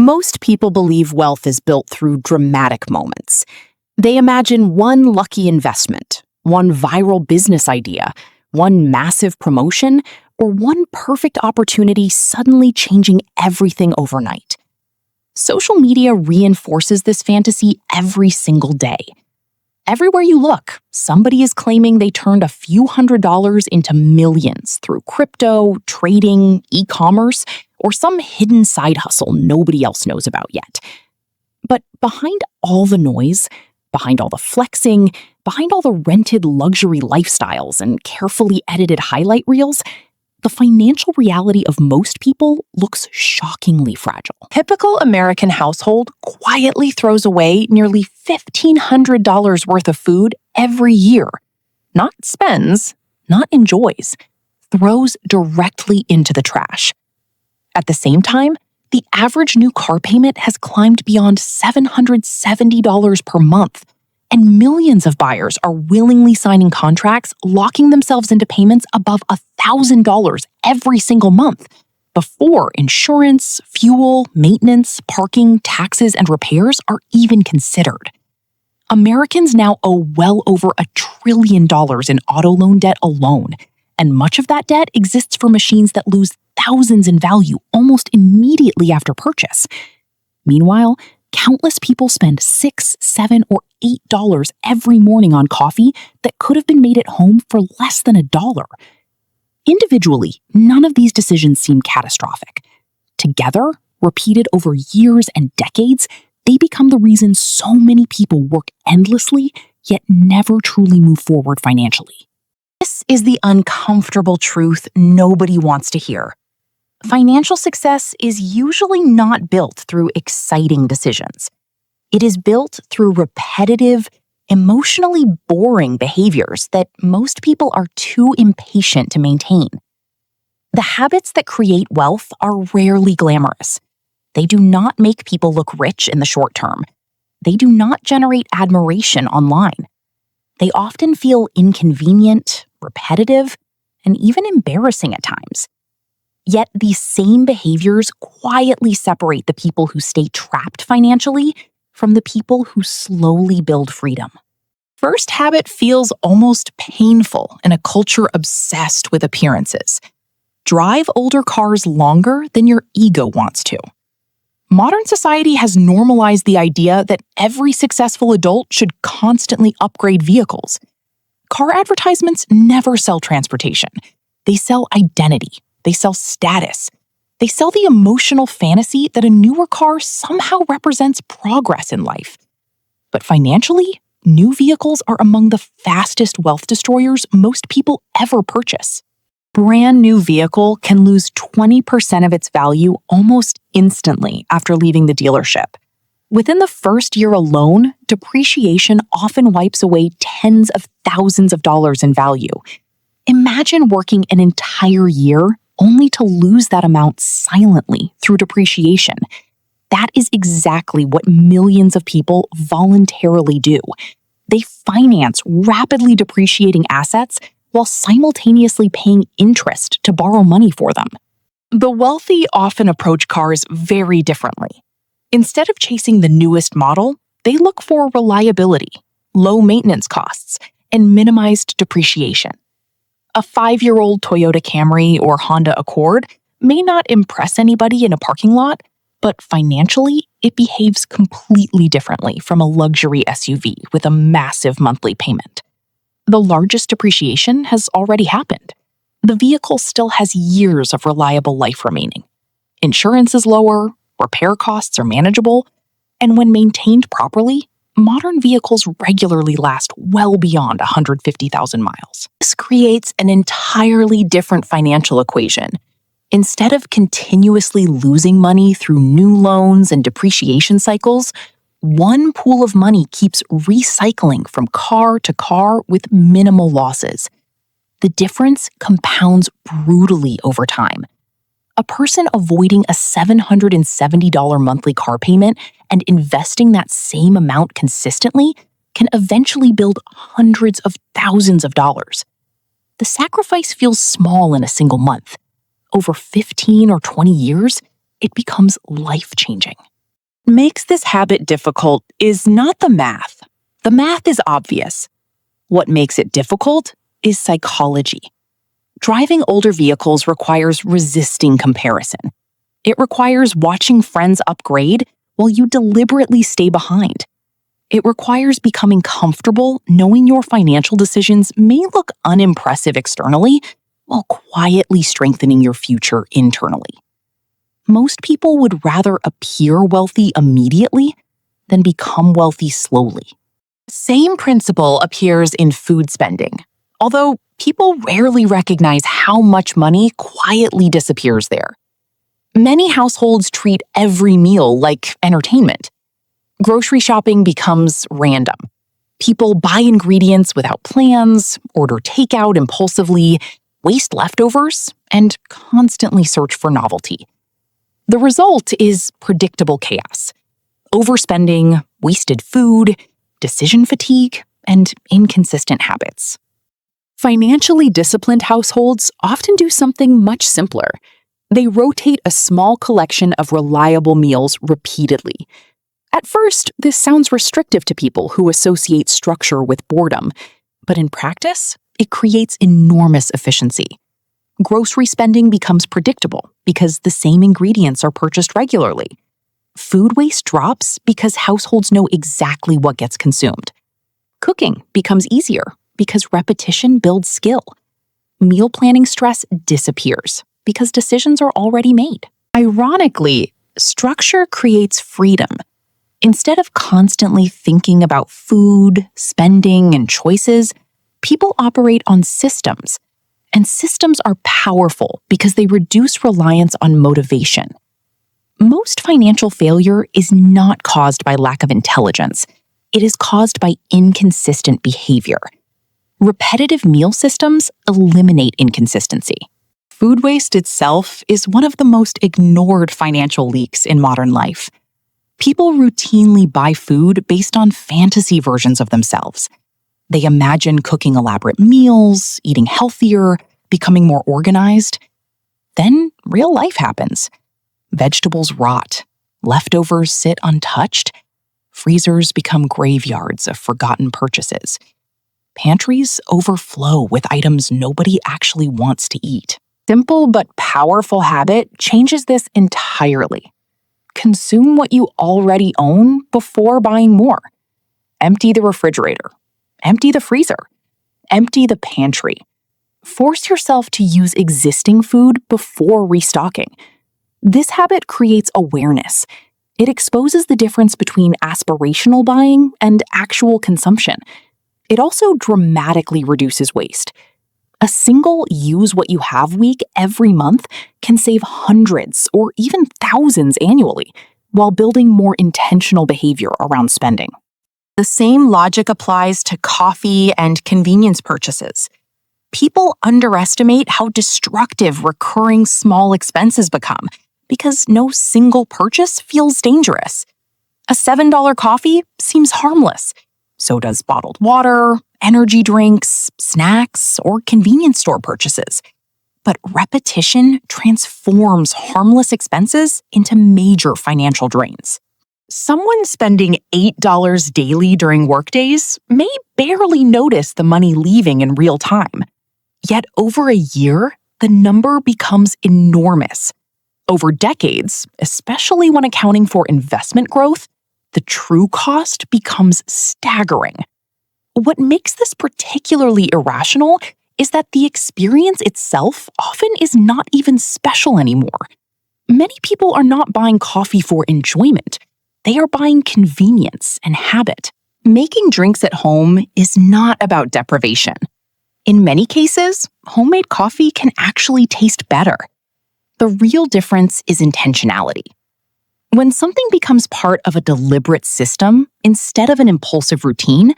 Most people believe wealth is built through dramatic moments. They imagine one lucky investment, one viral business idea, one massive promotion, or one perfect opportunity suddenly changing everything overnight. Social media reinforces this fantasy every single day. Everywhere you look, somebody is claiming they turned a few $100s into millions through crypto, trading, e-commerce, or some hidden side hustle nobody else knows about yet. But behind all the noise, behind all the flexing, behind all the rented luxury lifestyles and carefully edited highlight reels, the financial reality of most people looks shockingly fragile. Typical American household quietly throws away nearly $1,500 worth of food every year. Not spends, not enjoys, throws directly into the trash. At the same time, the average new car payment has climbed beyond $770 per month, and millions of buyers are willingly signing contracts, locking themselves into payments above $1,000 every single month, before insurance, fuel, maintenance, parking, taxes, and repairs are even considered. Americans now owe well over $1 trillion in auto loan debt alone, and much of that debt exists for machines that lose thousands in value almost immediately after purchase. Meanwhile, countless people spend $6, $7, or $8 every morning on coffee that could have been made at home for less than $1. Individually, none of these decisions seem catastrophic. Together, repeated over years and decades, they become the reason so many people work endlessly, yet never truly move forward financially. This is the uncomfortable truth nobody wants to hear. Financial success is usually not built through exciting decisions. It is built through repetitive, emotionally boring behaviors that most people are too impatient to maintain. The habits that create wealth are rarely glamorous. They do not make people look rich in the short term. They do not generate admiration online. They often feel inconvenient, repetitive, and even embarrassing at times. Yet these same behaviors quietly separate the people who stay trapped financially from the people who slowly build freedom. First habit feels almost painful in a culture obsessed with appearances. Drive older cars longer than your ego wants to. Modern society has normalized the idea that every successful adult should constantly upgrade vehicles. Car advertisements never sell transportation. They sell identity. They sell status. They sell the emotional fantasy that a newer car somehow represents progress in life. But financially, new vehicles are among the fastest wealth destroyers most people ever purchase. Brand new vehicle can lose 20% of its value almost instantly after leaving the dealership. Within the first year alone, depreciation often wipes away tens of thousands of dollars in value. Imagine working an entire year only to lose that amount silently through depreciation. That is exactly what millions of people voluntarily do. They finance rapidly depreciating assets while simultaneously paying interest to borrow money for them. The wealthy often approach cars very differently. Instead of chasing the newest model, they look for reliability, low maintenance costs, and minimized depreciation. A 5-year-old Toyota Camry or Honda Accord may not impress anybody in a parking lot, but financially, it behaves completely differently from a luxury SUV with a massive monthly payment. The largest depreciation has already happened. The vehicle still has years of reliable life remaining. Insurance is lower, repair costs are manageable, and when maintained properly, modern vehicles regularly last well beyond 150,000 miles. This creates an entirely different financial equation. Instead of continuously losing money through new loans and depreciation cycles, one pool of money keeps recycling from car to car with minimal losses. The difference compounds brutally over time. A person avoiding a $770 monthly car payment and investing that same amount consistently can eventually build hundreds of thousands of dollars. The sacrifice feels small in a single month. Over 15 or 20 years, it becomes life-changing. What makes this habit difficult is not the math. The math is obvious. What makes it difficult is psychology. Driving older vehicles requires resisting comparison. It requires watching friends upgrade while you deliberately stay behind. It requires becoming comfortable knowing your financial decisions may look unimpressive externally while quietly strengthening your future internally. Most people would rather appear wealthy immediately than become wealthy slowly. The same principle appears in food spending, although people rarely recognize how much money quietly disappears there. Many households treat every meal like entertainment. Grocery shopping becomes random. People buy ingredients without plans, order takeout impulsively, waste leftovers, and constantly search for novelty. The result is predictable chaos: overspending, wasted food, decision fatigue, and inconsistent habits. Financially disciplined households often do something much simpler. They rotate a small collection of reliable meals repeatedly. At first, this sounds restrictive to people who associate structure with boredom, but in practice, it creates enormous efficiency. Grocery spending becomes predictable because the same ingredients are purchased regularly. Food waste drops because households know exactly what gets consumed. Cooking becomes easier because repetition builds skill. Meal planning stress disappears because decisions are already made. Ironically, structure creates freedom. Instead of constantly thinking about food, spending, and choices, people operate on systems. And systems are powerful because they reduce reliance on motivation. Most financial failure is not caused by lack of intelligence. It is caused by inconsistent behavior. Repetitive meal systems eliminate inconsistency. Food waste itself is one of the most ignored financial leaks in modern life. People routinely buy food based on fantasy versions of themselves. They imagine cooking elaborate meals, eating healthier, becoming more organized. Then real life happens. Vegetables rot, leftovers sit untouched, freezers become graveyards of forgotten purchases. Pantries overflow with items nobody actually wants to eat. Simple but powerful habit changes this entirely. Consume what you already own before buying more. Empty the refrigerator. Empty the freezer. Empty the pantry. Force yourself to use existing food before restocking. This habit creates awareness. It exposes the difference between aspirational buying and actual consumption. It also dramatically reduces waste. A single use what you have week every month can save hundreds or even thousands annually, while building more intentional behavior around spending. The same logic applies to coffee and convenience purchases. People underestimate how destructive recurring small expenses become because no single purchase feels dangerous. A $7 coffee seems harmless. So does bottled water, energy drinks, snacks, or convenience store purchases. But repetition transforms harmless expenses into major financial drains. Someone spending $8 daily during workdays may barely notice the money leaving in real time. Yet over a year, the number becomes enormous. Over decades, especially when accounting for investment growth, the true cost becomes staggering. What makes this particularly irrational is that the experience itself often is not even special anymore. Many people are not buying coffee for enjoyment. They are buying convenience and habit. Making drinks at home is not about deprivation. In many cases, homemade coffee can actually taste better. The real difference is intentionality. When something becomes part of a deliberate system instead of an impulsive routine,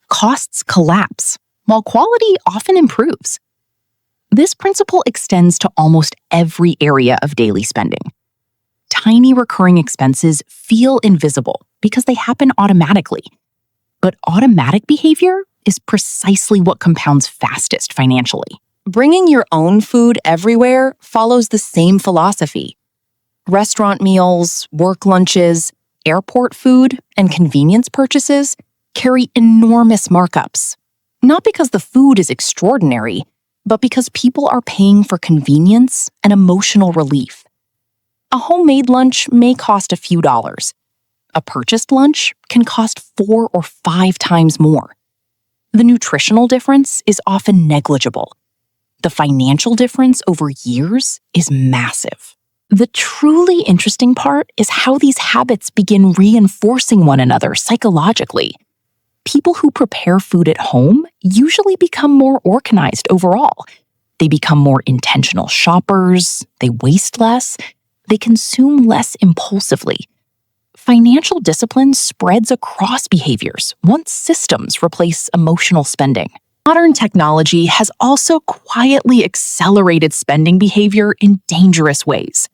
costs collapse, while quality often improves. This principle extends to almost every area of daily spending. Tiny recurring expenses feel invisible because they happen automatically. But automatic behavior is precisely what compounds fastest financially. Bringing your own food everywhere follows the same philosophy. Restaurant meals, work lunches, airport food, and convenience purchases carry enormous markups. Not because the food is extraordinary, but because people are paying for convenience and emotional relief. A homemade lunch may cost a few dollars. A purchased lunch can cost 4 or 5 times more. The nutritional difference is often negligible. The financial difference over years is massive. The truly interesting part is how these habits begin reinforcing one another psychologically. People who prepare food at home usually become more organized overall. They become more intentional shoppers, they waste less, they consume less impulsively. Financial discipline spreads across behaviors once systems replace emotional spending. Modern technology has also quietly accelerated spending behavior in dangerous ways.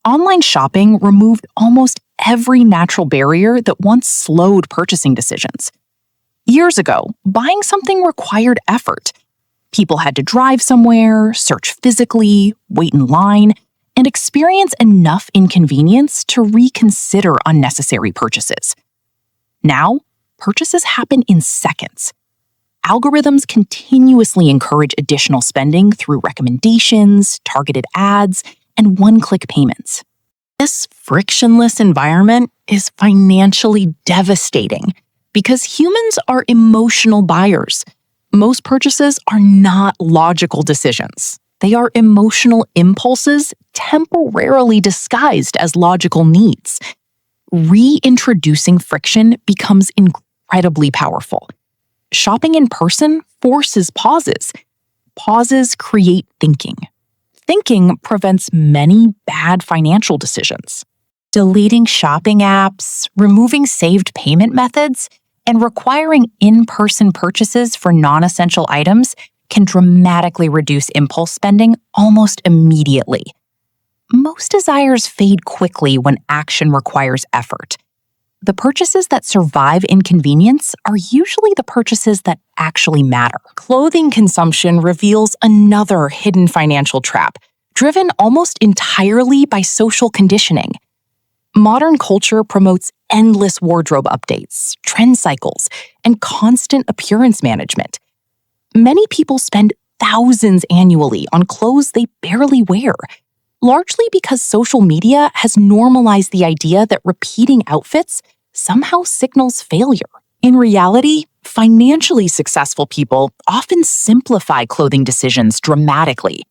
Online shopping removed almost every natural barrier that once slowed purchasing decisions. Years ago, buying something required effort. People had to drive somewhere, search physically, wait in line, and experience enough inconvenience to reconsider unnecessary purchases. Now, purchases happen in seconds. Algorithms continuously encourage additional spending through recommendations, targeted ads, and one-click payments. This frictionless environment is financially devastating because humans are emotional buyers. Most purchases are not logical decisions. They are emotional impulses temporarily disguised as logical needs. Reintroducing friction becomes incredibly powerful. Shopping in person forces pauses. Pauses create thinking. Thinking prevents many bad financial decisions. Deleting shopping apps, removing saved payment methods, and requiring in-person purchases for non-essential items can dramatically reduce impulse spending almost immediately. Most desires fade quickly when action requires effort. The purchases that survive inconvenience are usually the purchases that actually matter. Clothing consumption reveals another hidden financial trap, driven almost entirely by social conditioning. Modern culture promotes endless wardrobe updates, trend cycles, and constant appearance management. Many people spend thousands annually on clothes they barely wear, largely because social media has normalized the idea that repeating outfits somehow signals failure. In reality, financially successful people often simplify clothing decisions dramatically.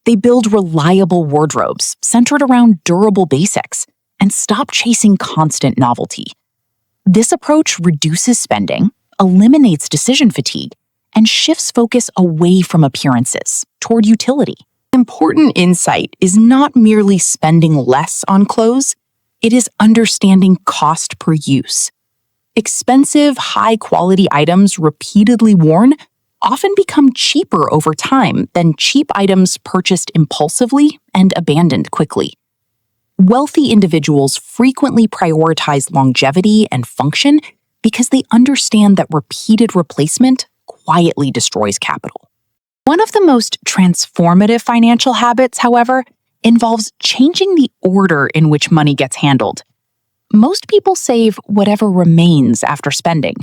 They build reliable wardrobes centered around durable basics and stop chasing constant novelty. This approach reduces spending, eliminates decision fatigue, and shifts focus away from appearances toward utility. Important insight is not merely spending less on clothes, it is understanding cost per use. Expensive, high-quality items repeatedly worn often become cheaper over time than cheap items purchased impulsively and abandoned quickly. Wealthy individuals frequently prioritize longevity and function because they understand that repeated replacement quietly destroys capital. One of the most transformative financial habits, however, involves changing the order in which money gets handled. Most people save whatever remains after spending.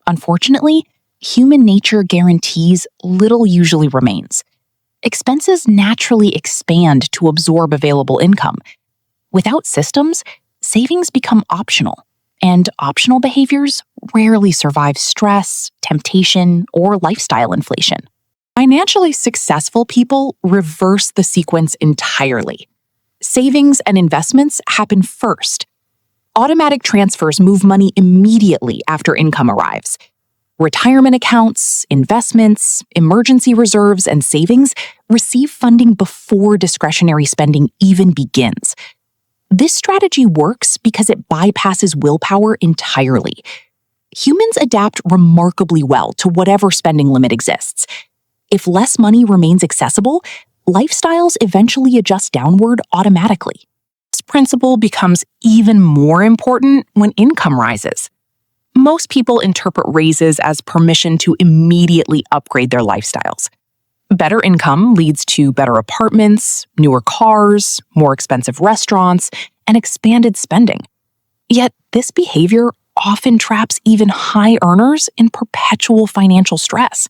Unfortunately, human nature guarantees little usually remains. Expenses naturally expand to absorb available income. Without systems, savings become optional, and optional behaviors rarely survive stress, temptation, or lifestyle inflation. Financially successful people reverse the sequence entirely. Savings and investments happen first. Automatic transfers move money immediately after income arrives. Retirement accounts, investments, emergency reserves, and savings receive funding before discretionary spending even begins. This strategy works because it bypasses willpower entirely. Humans adapt remarkably well to whatever spending limit exists. If less money remains accessible, lifestyles eventually adjust downward automatically. This principle becomes even more important when income rises. Most people interpret raises as permission to immediately upgrade their lifestyles. Better income leads to better apartments, newer cars, more expensive restaurants, and expanded spending. Yet, this behavior often traps even high earners in perpetual financial stress.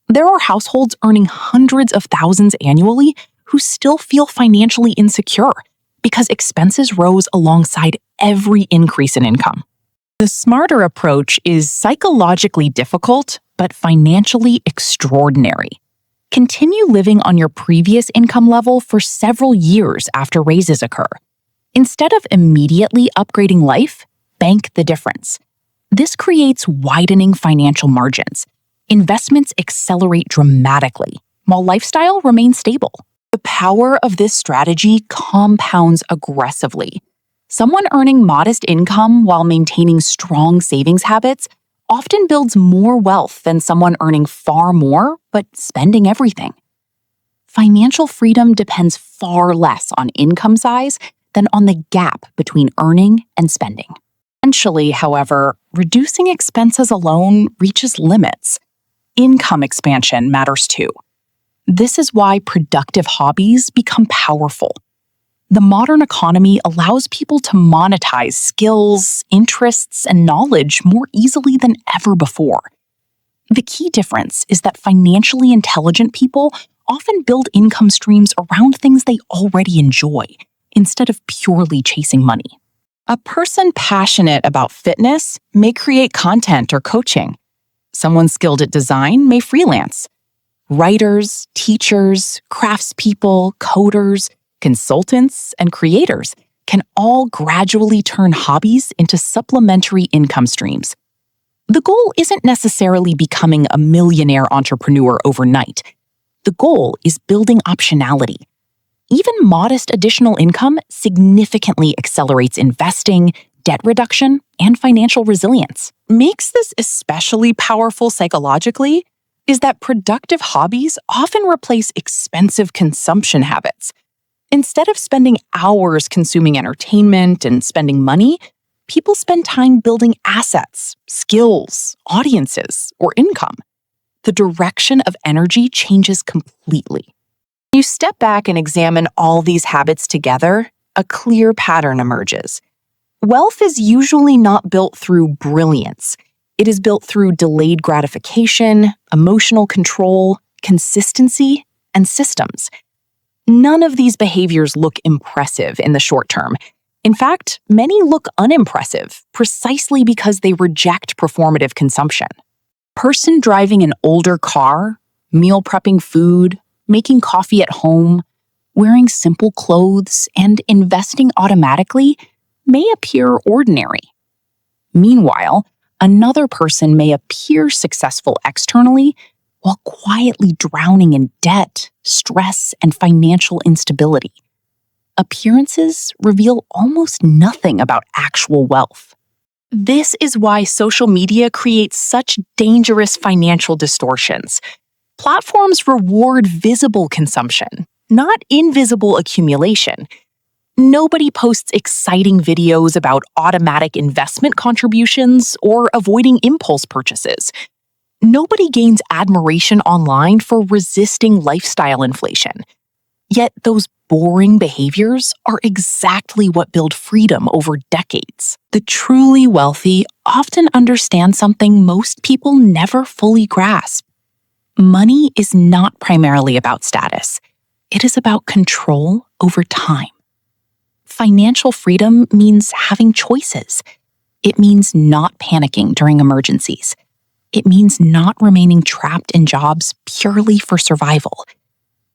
There are households earning hundreds of thousands annually who still feel financially insecure because expenses rose alongside every increase in income. The smarter approach is psychologically difficult, but financially extraordinary. Continue living on your previous income level for several years after raises occur. Instead of immediately upgrading life, bank the difference. This creates widening financial margins. Investments accelerate dramatically, while lifestyle remains stable. The power of this strategy compounds aggressively. Someone earning modest income while maintaining strong savings habits often builds more wealth than someone earning far more but spending everything. Financial freedom depends far less on income size than on the gap between earning and spending. Eventually, however, reducing expenses alone reaches limits. Income expansion matters too. This is why productive hobbies become powerful. The modern economy allows people to monetize skills, interests, and knowledge more easily than ever before. The key difference is that financially intelligent people often build income streams around things they already enjoy, instead of purely chasing money. A person passionate about fitness may create content or coaching. Someone skilled at design may freelance. Writers, teachers, craftspeople, coders, consultants, and creators can all gradually turn hobbies into supplementary income streams. The goal isn't necessarily becoming a millionaire entrepreneur overnight. The goal is building optionality. Even modest additional income significantly accelerates investing, debt reduction, and financial resilience. Makes this especially powerful psychologically is that productive hobbies often replace expensive consumption habits. Instead of spending hours consuming entertainment and spending money, people spend time building assets, skills, audiences, or income. The direction of energy changes completely. When you step back and examine all these habits together, a clear pattern emerges. Wealth is usually not built through brilliance. It is built through delayed gratification, emotional control, consistency, and systems. None of these behaviors look impressive in the short term. In fact, many look unimpressive precisely because they reject performative consumption. A person driving an older car, meal prepping food, making coffee at home, wearing simple clothes, and investing automatically may appear ordinary. Meanwhile, another person may appear successful externally while quietly drowning in debt, stress, and financial instability. Appearances reveal almost nothing about actual wealth. This is why social media creates such dangerous financial distortions. Platforms reward visible consumption, not invisible accumulation. Nobody posts exciting videos about automatic investment contributions or avoiding impulse purchases. Nobody gains admiration online for resisting lifestyle inflation. Yet those boring behaviors are exactly what build freedom over decades. The truly wealthy often understand something most people never fully grasp. Money is not primarily about status. It is about control over time. Financial freedom means having choices. It means not panicking during emergencies. It means not remaining trapped in jobs purely for survival.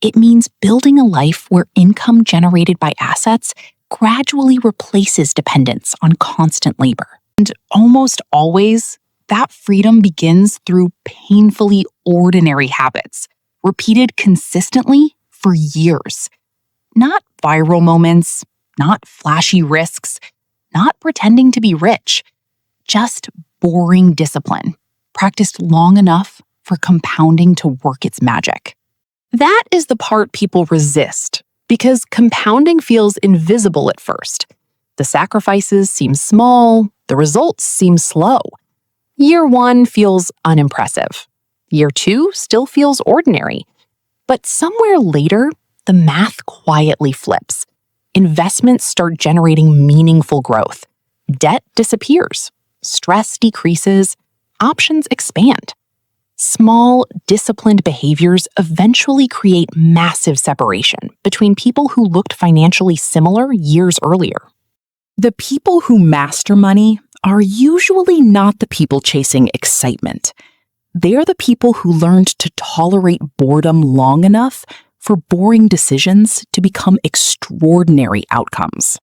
It means building a life where income generated by assets gradually replaces dependence on constant labor. And almost always, that freedom begins through painfully ordinary habits, repeated consistently for years. Not viral moments, not flashy risks, not pretending to be rich, just boring discipline, practiced long enough for compounding to work its magic. That is the part people resist, because compounding feels invisible at first. The sacrifices seem small, the results seem slow. Year 1 feels unimpressive. Year 2 still feels ordinary. But somewhere later, the math quietly flips. Investments start generating meaningful growth. Debt disappears. Stress decreases. Options expand. Small, disciplined behaviors eventually create massive separation between people who looked financially similar years earlier. The people who master money are usually not the people chasing excitement. They're the people who learned to tolerate boredom long enough for boring decisions to become extraordinary outcomes.